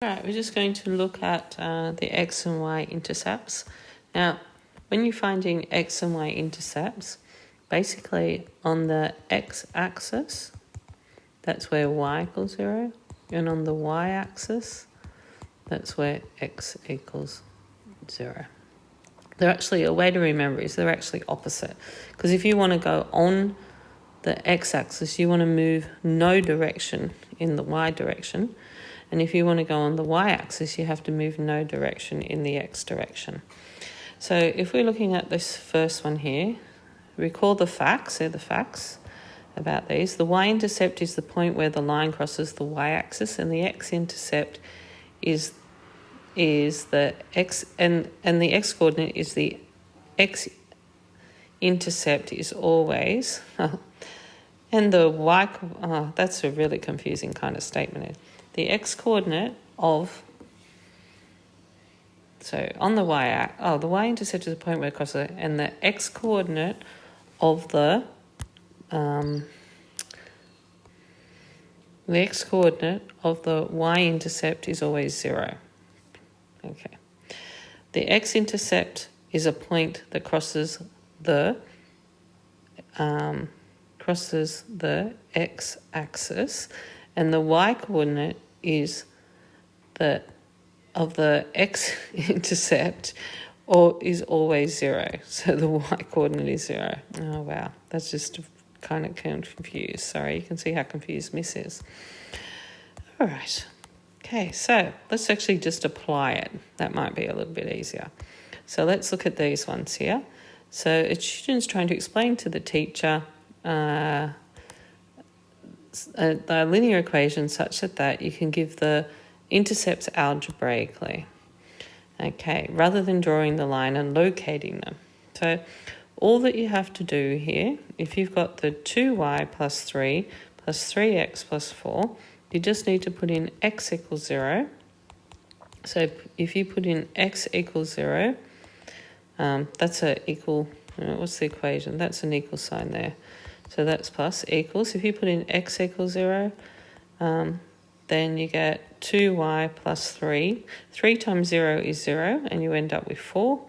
Right, we're just going to look at the X and Y intercepts. Now, when you're finding X and Y intercepts, basically on the X-axis, that's where Y equals 0, and on the Y-axis, that's where X equals 0. They're actually, a way to remember is they're actually opposite. Because if you want to go on the X-axis, you want to move no direction in the Y direction. And if you want to go on the Y-axis, you have to move no direction in the X direction. So if we're looking at this first one here, recall the facts. They're the facts about these. The Y-intercept is the point where the line crosses the Y-axis, and the X-intercept is the X, and the X-coordinate is the X-intercept is always, and the Y, that's a really confusing kind of statement. The X-coordinate of, so on the the Y-intercept is the point where it crosses, and the X-coordinate of the X-coordinate of the Y-intercept is always 0. Okay. The X-intercept is a point that crosses the X-axis, and the Y-coordinate is of the X-intercept is always 0. So the Y-coordinate is 0. Oh, wow. That's just kind of confused. Sorry, you can see how confused Miss is. All right. Okay, so let's actually just apply it. That might be a little bit easier. So let's look at these ones here. So a student's trying to explain to the teacher the linear equation such that you can give the intercepts algebraically, okay, rather than drawing the line and locating them. So all that you have to do here, if you've got the 2y plus 3 plus 3x plus 4, you just need to put in x equals 0. So if you put in x equals 0, that's a equal, what's the equation? That's an equal sign there. So that's plus equals. If you put in x equals 0, then you get 2y plus 3. 3 times 0 is 0, and you end up with 4.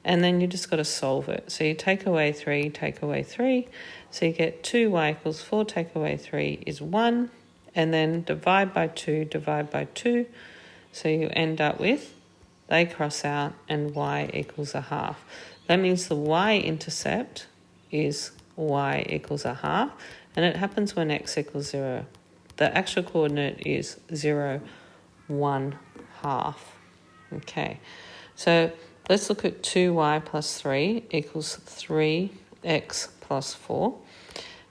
And then you just got to solve it. So you take away 3, take away 3. So you get 2y equals 4, take away 3 is 1. And then divide by 2, divide by 2. So you end up with, they cross out, and y equals a half. That means the y-intercept is y equals a half, and it happens when x equals 0. The actual coordinate is 0, 1, half. Okay, so let's look at 2y plus 3 equals 3x plus 4.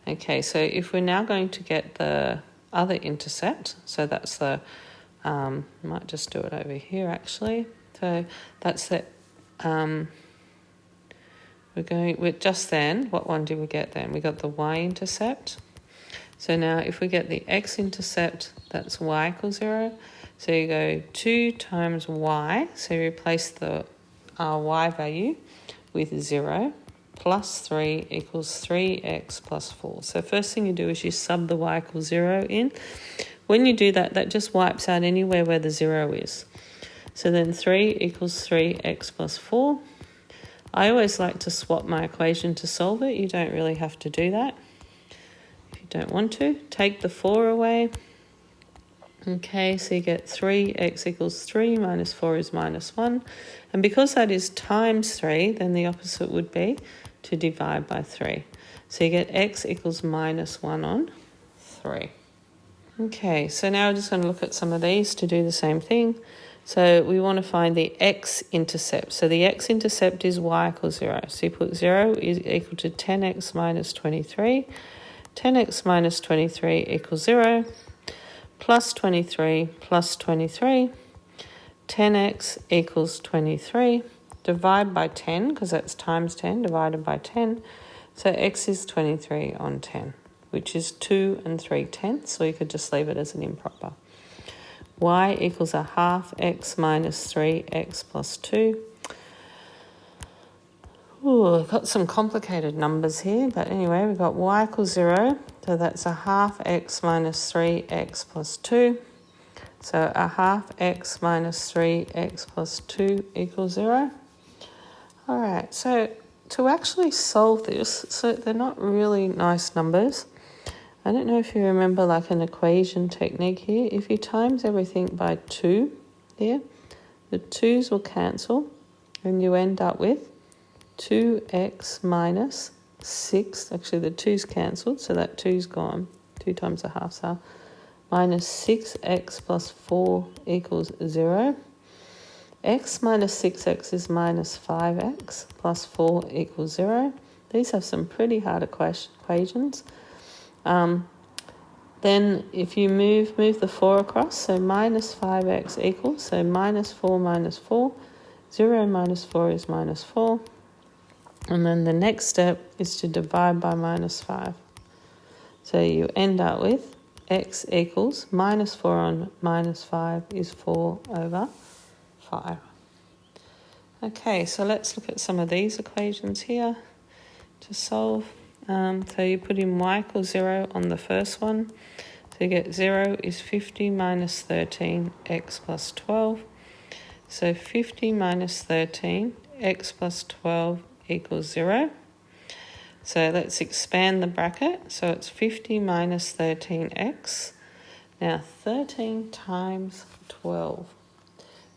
Okay, so if we're now going to get the other intercept, so that's the, might just do it over here actually. So that's the, we're going with just then, what one did we get then? We got the y-intercept. So now if we get the x-intercept, that's y equals 0. So you go 2 times y, so you replace the y value with 0, plus 3 equals 3x plus 4. So first thing you do is you sub the y equals 0 in. When you do that, that just wipes out anywhere where the 0 is. So then 3 equals 3x plus 4. I always like to swap my equation to solve it. You don't really have to do that if you don't want to. Take the 4 away. Okay, so you get 3x equals 3 minus 4 is minus 1. And because that is times 3, then the opposite would be to divide by 3. So you get x equals minus 1 on 3. Okay, so now we're just going to look at some of these to do the same thing. So we want to find the x-intercept. So the x-intercept is y equals 0. So you put 0 is equal to 10x minus 23. 10x minus 23 equals 0. Plus 23 plus 23. 10x equals 23. Divide by 10, because that's times 10, divided by 10. So x is 23 on 10, which is 2 3/10. So you could just leave it as an improper. Y equals a half x minus 3x plus 2. Ooh, I've got some complicated numbers here, but anyway, we've got y equals 0, so that's a half x minus 3x plus 2. So a half x minus 3x plus 2 equals 0. All right, so to actually solve this, so they're not really nice numbers. I don't know if you remember like an equation technique here. If you times everything by 2 here, the 2's will cancel and you end up with 2x minus 6. Actually, the 2's cancelled, so that 2's gone. 2 times a half, so minus 6x plus 4 equals 0. X minus 6x is minus 5x plus 4 equals 0. These have some pretty hard equations. Then if you move the 4 across, so minus 5x equals, so minus 4, 0 minus 4 is minus 4. And then the next step is to divide by minus 5. So you end up with x equals minus 4 on minus 5 is 4 over 5. Okay, so let's look at some of these equations here to solve. So you put in y equals 0 on the first one. So you get 0 is 50 minus 13, x plus 12. So 50 minus 13, x plus 12 equals 0. So let's expand the bracket. So it's 50 minus 13x. Now 13 times 12.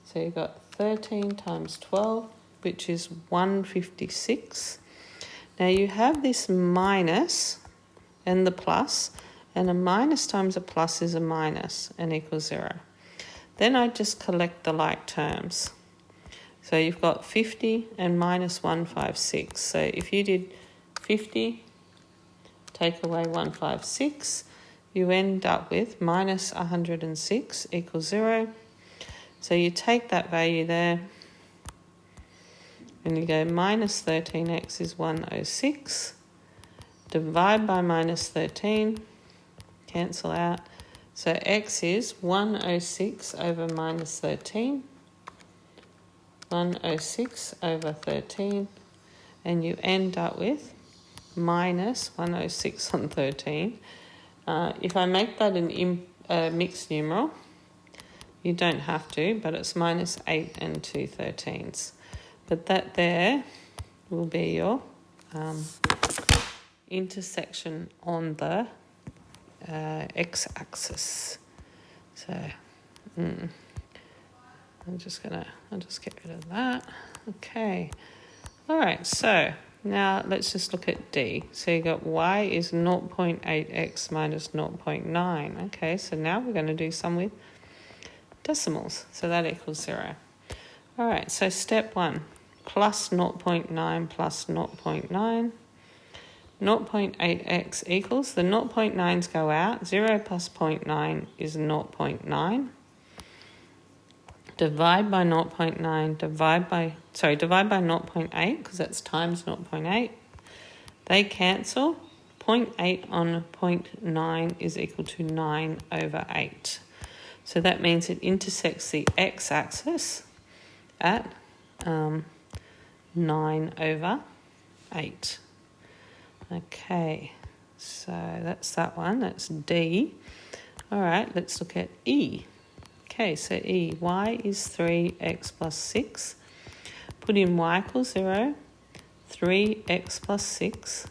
So you've got 13 times 12, which is 156. Now you have this minus and the plus, and a minus times a plus is a minus and equals 0. Then I just collect the like terms. So you've got 50 and minus 156. So if you did 50, take away 156, you end up with minus 106 equals 0. So you take that value there and you go minus 13x is 106. Divide by minus 13, cancel out. So x is 106 over minus 13. 106 over 13. And you end up with minus 106 on 13. If I make that a mixed numeral, you don't have to, but it's minus 8 and 2/13. But that there will be your intersection on the x-axis. So I'll just get rid of that. Okay. All right, so now let's just look at D. So you got y is 0.8x minus 0.9. Okay, so now we're going to do some with decimals. So that equals 0. All right, so step 1, plus 0.9 plus 0.9. 0.8x equals, the 0.9's go out, 0 plus 0.9 is 0.9. Divide by 0.9, divide by 0.8, because that's times 0.8. They cancel. 0.8 on 0.9 is equal to 9 over 8. So that means it intersects the x-axis at 9 over 8. Okay, so that's that one. That's D. All right, let's look at E. Okay, so E, y is 3x plus 6. Put in y equals 0, 3x plus 6.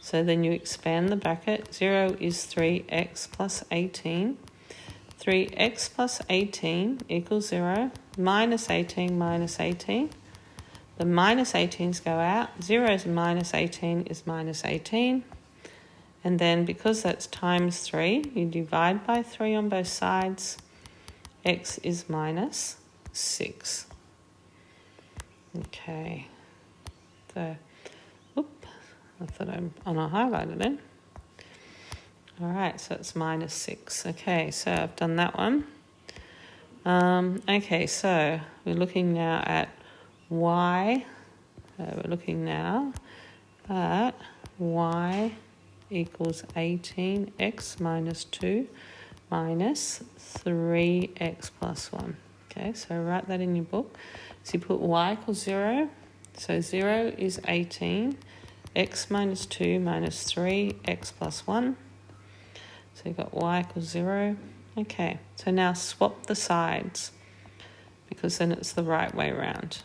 So then you expand the bracket. 0 is 3x plus 18. 3x plus 18 equals 0. Minus 18 minus 18. The minus 18's go out. 0 is minus 18 is minus 18. And then because that's times 3, you divide by 3 on both sides. X is minus 6. Okay. So, I thought I'm on a highlighter then. All right, so it's minus 6. Okay, so I've done that one. Okay, so we're looking now at y. We're looking now at y equals 18x minus 2 minus 3x plus 1. Okay, so write that in your book. So you put y equals 0. So 0 is 18. X minus 2 minus 3, x plus 1. So you've got y equals 0. Okay, so now swap the sides, because then it's the right way around.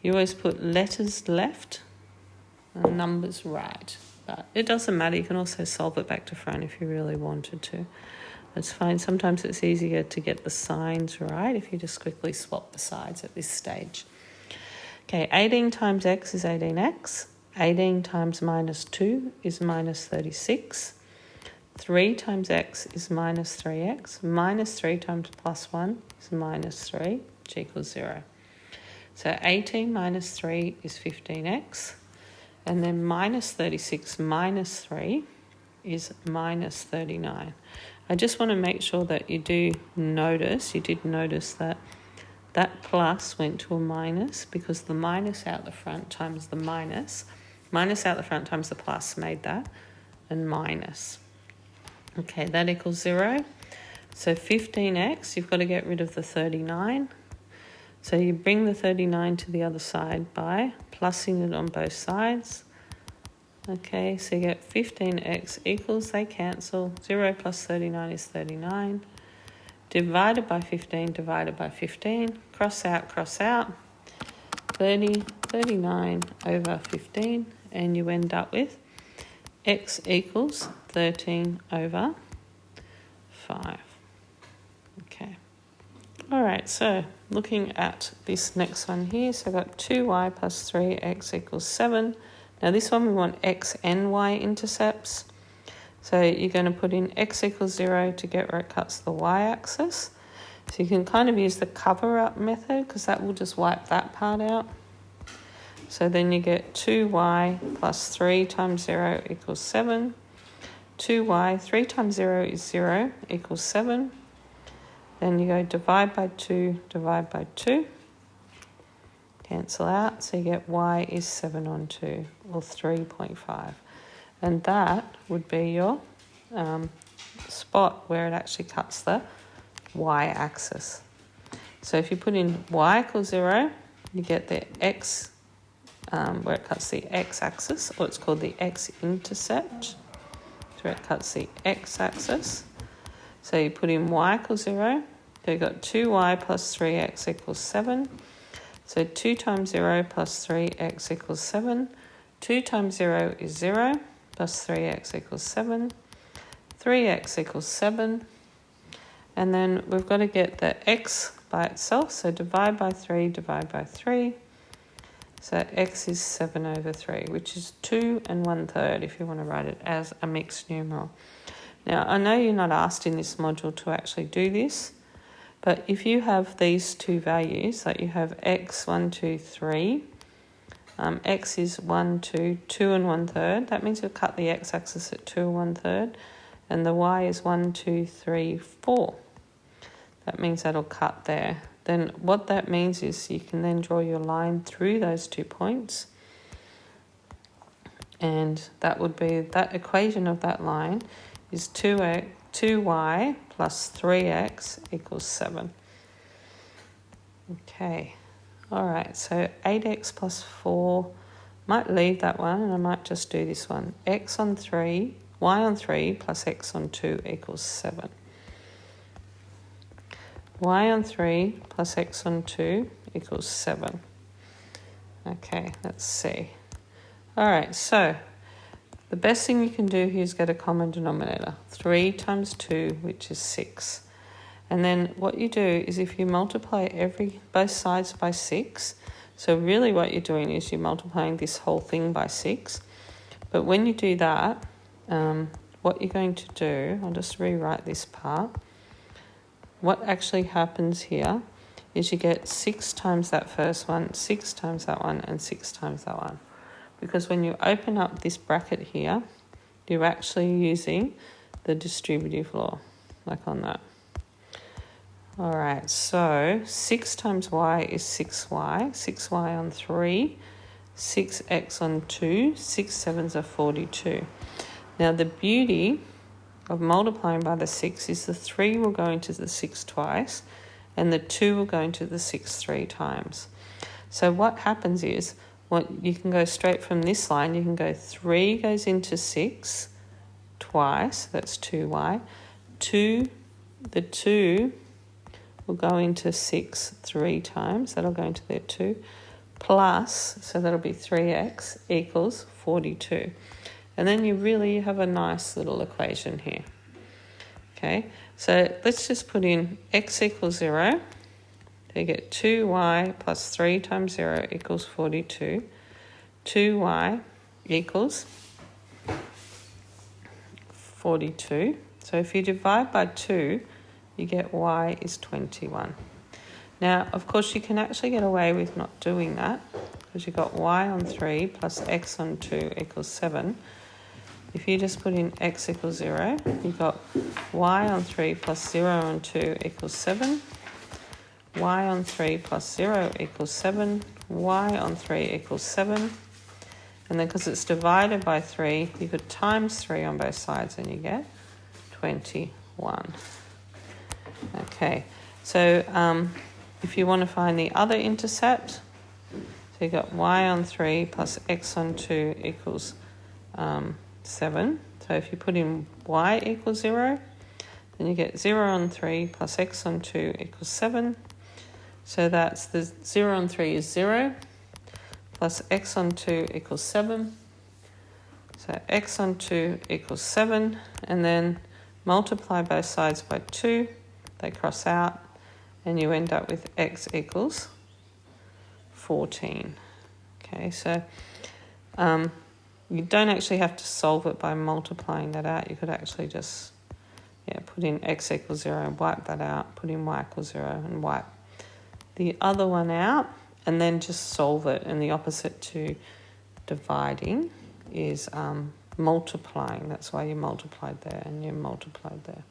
You always put letters left and numbers right. But it doesn't matter. You can also solve it back to front if you really wanted to. That's fine. Sometimes it's easier to get the signs right if you just quickly swap the sides at this stage. Okay, 18 times x is 18x. 18 times minus 2 is minus 36. 3 times x is minus 3x. Minus 3 times plus 1 is minus 3, which equals 0. So 18 minus 3 is 15x. And then minus 36 minus 3 is minus 39. I just want to make sure that you did notice that that plus went to a minus, because the minus out the front times the minus out the front times the plus made that, and minus. Okay, that equals 0. So 15x, you've got to get rid of the 39. So you bring the 39 to the other side by plussing it on both sides. Okay, so you get 15x equals, they cancel. 0 plus 39 is 39. Divided by 15, divided by 15. Cross out, 30, 39 over 15. And you end up with x equals 13 over 5. Okay. All right, so looking at this next one here, so I've got 2y plus 3x equals 7. Now this one we want X and Y intercepts. So you're going to put in x equals 0 to get where it cuts the y-axis. So you can kind of use the cover-up method, because that will just wipe that part out. So then you get 2y plus 3 times 0 equals 7. 2y, 3 times 0 is 0, equals 7. Then you go divide by 2, divide by 2. Cancel out, so you get y is 7 on 2, or 3.5. And that would be your spot where it actually cuts the y-axis. So if you put in y equals 0, you get the x, where it cuts the x-axis, or it's called the X Intercept, where it cuts the x-axis. So you put in y equals 0, so you've got 2y plus 3x equals 7. So 2 times 0 plus 3x equals 7. 2 times 0 is 0, plus 3x equals 7. 3x equals 7. And then we've got to get the x by itself, so divide by 3, divide by 3. So x is 7 over 3, which is 2 1/3 if you want to write it as a mixed numeral. Now, I know you're not asked in this module to actually do this, but if you have these two values, like you have x 1, 2, 3, x is 1, 2, 2 1/3, that means you'll cut the x-axis at 2 1/3, and the y is 1, 2, 3, 4. That means that'll cut there. Then what that means is you can then draw your line through those 2 points, and that would be, that equation of that line is 2y plus 3x equals 7. Okay, all right, so 8x plus 4, might leave that one and I might just do this one. X on 3, y on 3 plus x on 2 equals 7. Y on 3 plus x on 2 equals 7. Okay, let's see. All right, so the best thing you can do here is get a common denominator. 3 times 2, which is 6. And then what you do is if you multiply both sides by 6, so really what you're doing is you're multiplying this whole thing by 6. But when you do that, what you're going to do, I'll just rewrite this part. What actually happens here is you get 6 times that first one, 6 times that one, and 6 times that one. Because when you open up this bracket here, you're actually using the distributive law, like on that. All right, so 6 times y is 6y, 6y on 3, 6x on 2, 6 sevens are 42. Now the beauty of multiplying by the 6 is the 3 will go into the 6 twice, and the 2 will go into the 6 3 times. So what happens is, you can go straight from this line, you can go 3 goes into 6 twice, that's 2y, 2 the 2 will go into 6 3 times. That'll go into there 2. Plus, so that'll be 3x equals 42. And then you have a nice little equation here. Okay, so let's just put in x equals 0. So you get 2y plus 3 times 0 equals 42. 2y equals 42. So if you divide by 2, you get y is 21. Now, of course, you can actually get away with not doing that because you've got y on 3 plus x on 2 equals 7. If you just put in x equals 0, you've got y on 3 plus 0 on 2 equals 7. Y on 3 plus 0 equals 7. Y on 3 equals 7. And then because it's divided by 3, you could times 3 on both sides and you get 21. Okay, so if you want to find the other intercept, so you've got y on 3 plus x on 2 equals 7. So if you put in y equals 0, then you get 0 on 3 plus x on 2 equals 7. So that's the 0 on 3 is 0, plus x on 2 equals 7. So x on 2 equals 7, and then multiply both sides by 2. They cross out, and you end up with x equals 14. Okay, so you don't actually have to solve it by multiplying that out. You could actually just put in x equals 0 and wipe that out, put in y equals 0 and wipe the other one out, and then just solve it. And the opposite to dividing is multiplying. That's why you multiplied there and you multiplied there.